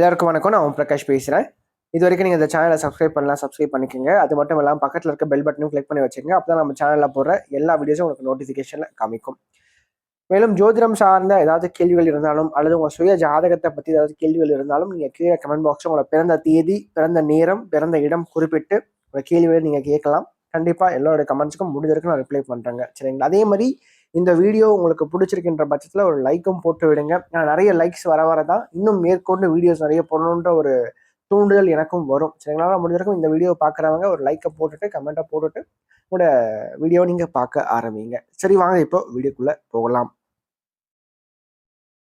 எல்லாருக்கும் வணக்கம். நான் ஓம் பிரகாஷ் பேசுகிறேன். இது வரைக்கும் நீங்கள் இந்த சேனலை சப்ஸ்கிரைப் பண்ணலாம், சப்ஸ்கிரைப் பண்ணிக்கோங்க. அது மட்டும் இல்லாமல் பக்கத்தில் இருக்க பெல் பட்டனும் கிளிக் பண்ணி வச்சுக்கோங்க. அப்போ தான் நம்ம சேனலில் போடுற எல்லா வீடியோஸும் உங்களுக்கு நோட்டிஃபிகேஷனில் காமிக்கும். மேலும் ஜோதிடம் சார்ந்த ஏதாவது கேள்விகள் இருந்தாலும் அல்லது உங்கள் சுய ஜாதகத்தை பற்றி ஏதாவது கேள்விகள் இருந்தாலும் நீங்கள் கீழே கமெண்ட் பாக்ஸில் உங்களோட பிறந்த தேதி, பிறந்த நேரம், பிறந்த இடம் குறிப்பிட்டு உங்கள் கேள்விகளை நீங்கள் கேட்கலாம். கண்டிப்பாக எல்லோருடைய கமெண்ட்ஸுக்கும் முடிஞ்ச வரைக்கும் நான் ரிப்ளை பண்ணுறேங்க. சரிங்களா? அதே மாதிரி இந்த வீடியோ உங்களுக்கு பிடிச்சிருக்கின்ற பட்சத்தில் ஒரு லைக்கும் போட்டு விடுங்க. நிறைய லைக்ஸ் வர தான் இன்னும் மேற்கொண்டு வீடியோஸ் நிறைய போடணுன்ற ஒரு தூண்டுதல் எனக்கும் வரும். சரிங்களா? முடிஞ்சிருக்கும் இந்த வீடியோ பார்க்குறவங்க ஒரு லைக்கை போட்டுட்டு கமெண்ட்டை போட்டுட்டு உங்களோட வீடியோ நீங்கள் பார்க்க ஆரம்பிங்க. சரி, வாங்க இப்போ வீடியோக்குள்ளே போகலாம்.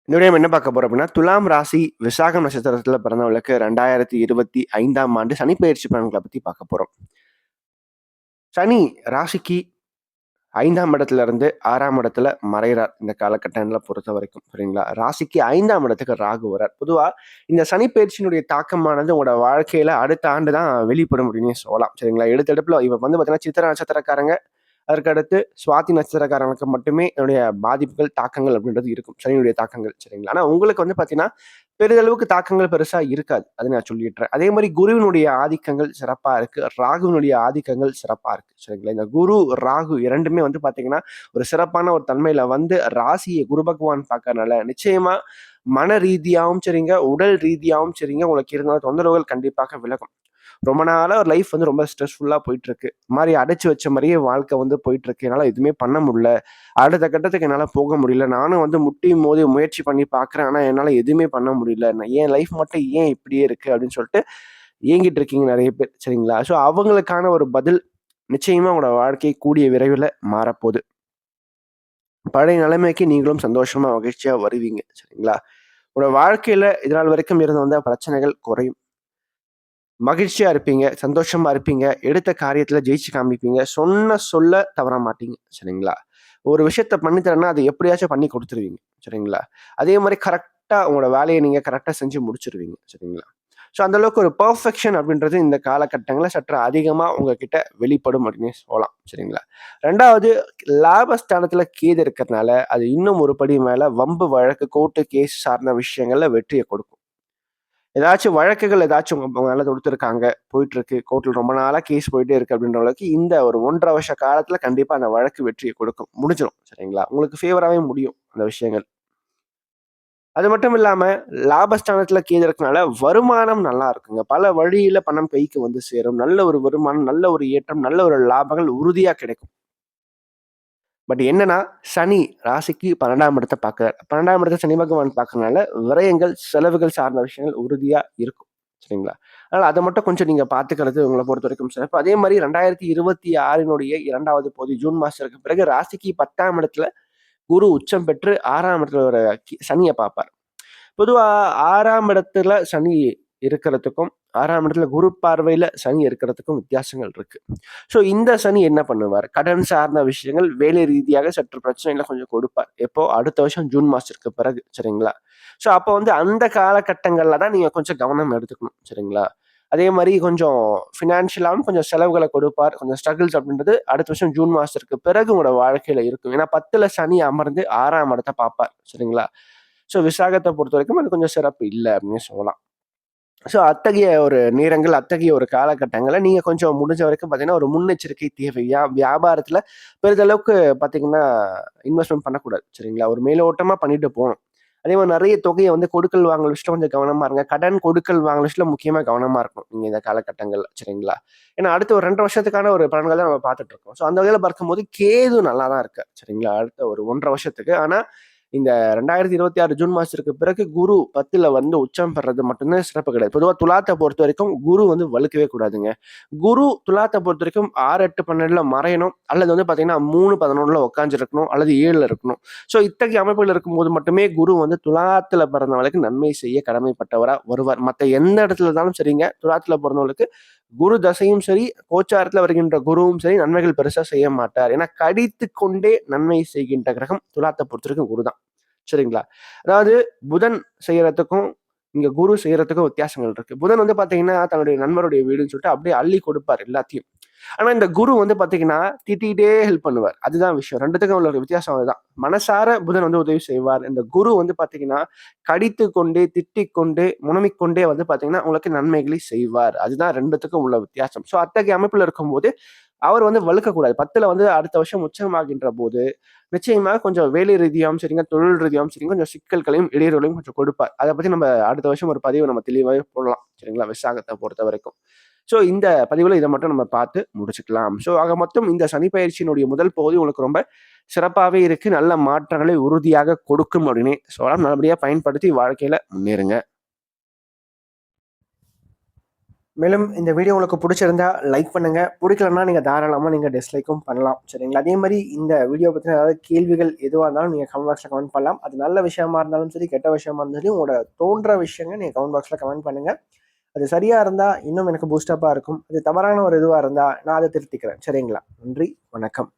இந்த வீடியோ என்ன பார்க்க போறோம் அப்படின்னா, துலாம் ராசி விசாகம் நட்சத்திரத்தில் பிறந்தவர்களுக்கு 2025 ஆண்டு சனி பயிற்சி பலன்களை பற்றி பார்க்க போகிறோம். சனி ராசிக்கு 5ஆம் இடத்துல இருந்து 6ஆம் இடத்துல மறைகிறார் இந்த காலகட்டங்களை பொறுத்த வரைக்கும். சரிங்களா? ராசிக்கு 5ஆம் இடத்துக்கு ராகு வரார். பொதுவா இந்த சனி பயிற்சியினுடைய தாக்கமானது உங்களோட வாழ்க்கையில அடுத்த ஆண்டு தான் வெளிப்படும் அப்படின்னு சொல்லலாம். சரிங்களா? எடுத்தடுப்புல இப்ப பார்த்தீங்கன்னா சித்திரை நட்சத்திரக்காரங்க, அதற்கடுத்து சுவாதி நட்சத்திரக்காரங்களுக்கு மட்டுமே என்னுடைய பாதிப்புகள், தாக்கங்கள் அப்படின்றது இருக்கும், சனியுடைய தாக்கங்கள். சரிங்களா? ஆனா உங்களுக்கு பார்த்தீங்கன்னா பெரிதளவுக்கு தாக்கங்கள் பெருசா இருக்காது. அது நான் சொல்லிடுறேன். அதே மாதிரி குருவினுடைய ஆதிக்கங்கள் சிறப்பா இருக்கு, ராகுவினுடைய ஆதிக்கங்கள் சிறப்பா இருக்கு. சரிங்களா? இந்த குரு ராகு இரண்டுமே பார்த்தீங்கன்னா ஒரு சிறப்பான ஒரு தன்மையில ராசியை குரு பகவான் பார்க்கறதுனால நிச்சயமா மன ரீதியாகவும் சரிங்க, உடல் ரீதியாகவும் சரிங்க, உங்களுக்கு இருந்த தொந்தரவுகள் கண்டிப்பாக விலகும். ரொம்ப நாளா ஒரு லைஃப் ரொம்ப ஸ்ட்ரெஸ்ஃபுல்லா போயிட்டு இருக்கு, மாதிரி அடைச்சு வச்ச மாதிரியே வாழ்க்கை போயிட்டு இருக்கு, என்னால எதுவுமே பண்ண முடியல, அடுத்த கட்டத்துக்கு என்னால போக முடியல, நானும் முட்டி மோதி முயற்சி பண்ணி பாக்குறேன், ஆனா என்னால எதுவுமே பண்ண முடியல, என் லைஃப் மட்டும் ஏன் இப்படியே இருக்கு அப்படின்னு சொல்லிட்டு ஏங்கிட்டு இருக்கீங்க நிறைய பேர். சரிங்களா? ஸோ அவங்களுக்கான ஒரு பதில் நிச்சயமா உங்களோட வாழ்க்கை கூடிய விரைவில் மாறப்போகுது. பழைய நிலைமைக்கு நீங்களும் சந்தோஷமா மகிழ்ச்சியா வருவீங்க. சரிங்களா? உங்களோட வாழ்க்கையில இதனால் வரைக்கும் இருந்து வந்த பிரச்சனைகள் குறையும், மகிழ்ச்சியா இருப்பீங்க, சந்தோஷமா இருப்பீங்க, எடுத்த காரியத்துல ஜெயிச்சு காமிப்பீங்க, சொன்ன சொல்ல தவற மாட்டீங்க. சரிங்களா? ஒரு விஷயத்த பண்ணி தரேன்னா அதை எப்படியாச்சும் பண்ணி கொடுத்துருவீங்க. சரிங்களா? அதே மாதிரி கரெக்டா உங்களோட வேலையை நீங்க கரெக்டா செஞ்சு முடிச்சிருவீங்க. சரிங்களா? ஸோ அந்த அளவுக்கு ஒரு பெர்ஃபெக்ஷன் அப்படின்றது இந்த காலகட்டங்களில் சற்று அதிகமா உங்ககிட்ட வெளிப்படும் அப்படின்னு சொல்லலாம். சரிங்களா? ரெண்டாவது, லாபஸ்தானத்துல கேது இருக்கிறதுனால அது இன்னும் ஒரு படி மேல வம்பு வழக்கு, கோர்ட்டு கேஸ் சார்ந்த விஷயங்கள்ல வெற்றியை கொடுக்கும். ஏதாச்சும் வழக்குகள் ஏதாச்சும் உங்க மேல தொடுத்திருக்காங்க, போயிட்டு இருக்கு, கோர்ட்ல ரொம்ப நாளா கேஸ் போயிட்டே இருக்கு அப்படின்றவங்களுக்கு இந்த ஒரு 1.5 வருஷ காலத்துல கண்டிப்பா அந்த வழக்கு வெற்றியை கொடுக்கும், முடிஞ்சிடும். சரிங்களா? உங்களுக்கு ஃபேவராகவே முடியும் அந்த விஷயங்கள். அது மட்டும் இல்லாம லாபஸ்தானத்துல கேது இருக்கனால வருமானம் நல்லா இருக்குங்க. பல வழியில பணம் கைக்கு சேரும். நல்ல ஒரு வருமானம், நல்ல ஒரு ஏற்றம், நல்ல ஒரு லாபங்கள் உறுதியா கிடைக்கும். பட் என்னன்னா, சனி ராசிக்கு 12ஆம் இடத்தை பார்க்கிறார். 12ஆம் இடத்தை சனி பகவான் பார்க்கறதுனால விரயங்கள், செலவுகள் சார்ந்த விஷயங்கள் உறுதியா இருக்கும். சரிங்களா? அதனால அதை மட்டும் கொஞ்சம் நீங்க பார்த்துக்கிறது உங்களை பொறுத்த வரைக்கும் சிறப்பு. அதே மாதிரி 2026 2வது பகுதி ஜூன் மாசத்துக்கு பிறகு ராசிக்கு 10ஆம் இடத்துல குரு உச்சம் பெற்று 6ஆம் இடத்துல ஒரு சனியை பார்ப்பார். பொதுவா 6ஆம் இடத்துல சனி இருக்கிறதுக்கும் 6ஆம் இடத்துல குரு பார்வையில சனி இருக்கிறதுக்கும் வித்தியாசங்கள் இருக்கு. ஸோ இந்த சனி என்ன பண்ணுவார்? கடன் சார்ந்த விஷயங்கள், வேலை ரீதியாக சற்று பிரச்சனைகளை கொஞ்சம் கொடுப்பார். எப்போ? அடுத்த வருஷம் ஜூன் மாசத்திற்கு பிறகு. சரிங்களா? ஸோ அப்போ அந்த காலகட்டங்கள்ல தான் நீங்க கொஞ்சம் கவனம் எடுத்துக்கணும். சரிங்களா? அதே மாதிரி கொஞ்சம் ஃபினான்ஷியலாகவும் கொஞ்சம் செலவுகளை கொடுப்பார். கொஞ்சம் ஸ்ட்ரகிள்ஸ் அப்படின்றது அடுத்த வருஷம் ஜூன் மாசத்திற்கு பிறகு உங்களோட வாழ்க்கையில இருக்கும். ஏன்னா 10ல சனி அமர்ந்து 6ஆம் இடத்தை பார்ப்பார். சரிங்களா? ஸோ விசாகத்தை பொறுத்த வரைக்கும் அது கொஞ்சம் சிறப்பு இல்லை அப்படின்னு சொல்லலாம். ஸோ அத்தகைய ஒரு நேரங்கள், அத்தகைய ஒரு காலகட்டங்களை நீங்க கொஞ்சம் முடிஞ்ச வரைக்கும் பார்த்தீங்கன்னா ஒரு முன்னெச்சரிக்கை தேவை. வியாபாரத்துல பெரிதளவுக்கு பார்த்தீங்கன்னா இன்வெஸ்ட்மெண்ட் பண்ணக்கூடாது. சரிங்களா? ஒரு மேலோட்டமா பண்ணிட்டு போகணும். அதே மாதிரி நிறைய தொகையை கொடுக்கல் வாங்கல் விஷயத்துல கொஞ்சம் கவனமா இருங்க. கடன் கொடுக்கல் வாங்கல் விஷயத்துல முக்கியமா கவனமா இருக்கணும் நீங்க இந்த காலகட்டங்கள்ல. சரிங்களா? ஏன்னா அடுத்த ஒரு 2 வருஷத்துக்கான ஒரு பலன்கள் தான் நம்ம பார்த்துட்டு இருக்கோம். ஸோ அந்த வகையில பார்க்கும்போது கேது நல்லா தான் இருக்கு. சரிங்களா? அடுத்த ஒரு 1.5 வருஷத்துக்கு. ஆனா இந்த 2026 ஜூன் மாசத்திற்கு பிறகு குரு 10ல உச்சம் பெறது மட்டும்தான் சிறப்பு கிடையாது. பொதுவா துலாத்தை பொறுத்த வரைக்கும் குரு வலுக்கவே கூடாதுங்க. குரு துலாத்தை பொறுத்த வரைக்கும் 6, 8, 12ல மறையணும், அல்லது பாத்தீங்கன்னா 3, 11ல உட்கார்ந்து இருக்கணும், அல்லது 7ல இருக்கணும். ஸோ இத்தகைய அமைப்புகள் இருக்கும்போது மட்டுமே குரு துலாத்துல பிறந்தவங்களுக்கு நன்மை செய்ய கடமைப்பட்டவரா வருவார். மற்ற எந்த இடத்துல இருந்தாலும் சரிங்க, துலாத்துல பிறந்தவங்களுக்கு குரு தசையும் சரி, கோச்சாரத்துல வருகின்ற குருவும் சரி நன்மைகள் பெருசா செய்ய மாட்டார். ஏன்னா கடித்து கொண்டே நன்மை செய்கின்ற கிரகம் துலாத்தை பொறுத்த வரைக்கும் குரு தான். சரிங்களா? அதாவது புதன் செய்யறதுக்கும் இங்க குரு செய்யறதுக்கும் வித்தியாசங்கள் இருக்கு. புதன் வந்து பாத்தீங்கன்னா தன்னுடைய நண்பருடைய வீடுன்னு சொல்லிட்டு அப்படியே அள்ளி கொடுப்பார் எல்லாத்தையும். ஆனா இந்த குரு வந்து பாத்தீங்கன்னா திட்டிகிட்டே ஹெல்ப் பண்ணுவார். அதுதான் விஷயம். 2த்துக்கும் உள்ள ஒரு வித்தியாசம் அதுதான். மனசார புதன் வந்து உதவி செய்வார். இந்த குரு வந்து பாத்தீங்கன்னா கடித்துக் கொண்டே, திட்டிக் கொண்டே, முனமிக் கொண்டே வந்து பாத்தீங்கன்னா உங்களுக்கு நன்மைகளை செய்வார். அதுதான் 2த்துக்கும் உள்ள வித்தியாசம். ஸோ அத்தகைய அமைப்புல இருக்கும்போது அவர் வந்து வழுக்கக்கூடாது. 10ல வந்து அடுத்த வருஷம் உச்சமாகின்ற போது நிச்சயமாக கொஞ்சம் வேலை ரீதியாவும் சரிங்க, தொழில் ரீதியாவும் சரிங்க, கொஞ்சம் சிக்கல்களையும், இடையூறுகளையும் கொஞ்சம் கொடுப்பார். அத பத்தி நம்ம அடுத்த வருஷம் ஒரு பதிவு நம்ம தெளிவாவே போடலாம். சரிங்களா? விசாகத்த பொறுத்தவரைக்கும். ஸோ இந்த பதிவுல இத மட்டும் நம்ம பார்த்து முடிச்சுக்கலாம். ஸோ ஆக மொத்தம் இந்த சனி பயிற்சியினுடைய முதல் பகுதி உங்களுக்கு ரொம்ப சிறப்பாவே இருக்கு. நல்ல மாற்றங்களை உறுதியாக கொடுக்கும் அப்படின்னே சொல்லலாம். நல்லபடியா பயன்படுத்தி வாழ்க்கையில முன்னேறுங்க. மேலும் இந்த வீடியோ உங்களுக்கு பிடிச்சிருந்தா லைக் பண்ணுங்க. பிடிக்கலன்னா நீங்க தாராளமா நீங்க டிஸ்லைக்கும் பண்ணலாம். சரிங்களா? அதே மாரி இந்த வீடியோ பத்தின ஏதாவது கேள்விகள் எதுவா இருந்தாலும் நீங்க கமெண்ட் பாக்ஸ்ல கமெண்ட் பண்ணலாம். அது நல்ல விஷயமா இருந்தாலும் சரி, கெட்ட விஷயமா இருந்தாலும் சரி, உங்களோட தோன்ற விஷயங்கள் நீங்க கமெண்ட் பாக்ஸ்ல கமெண்ட் பண்ணுங்க. அது சரியா இருந்தா இன்னும் எனக்கு பூஸ்டப்பா இருக்கும். அது தவறான ஒரு இதுவா இருந்தா நான் அத திருத்திக்கிறேன். சரிங்களா? நன்றி, வணக்கம்.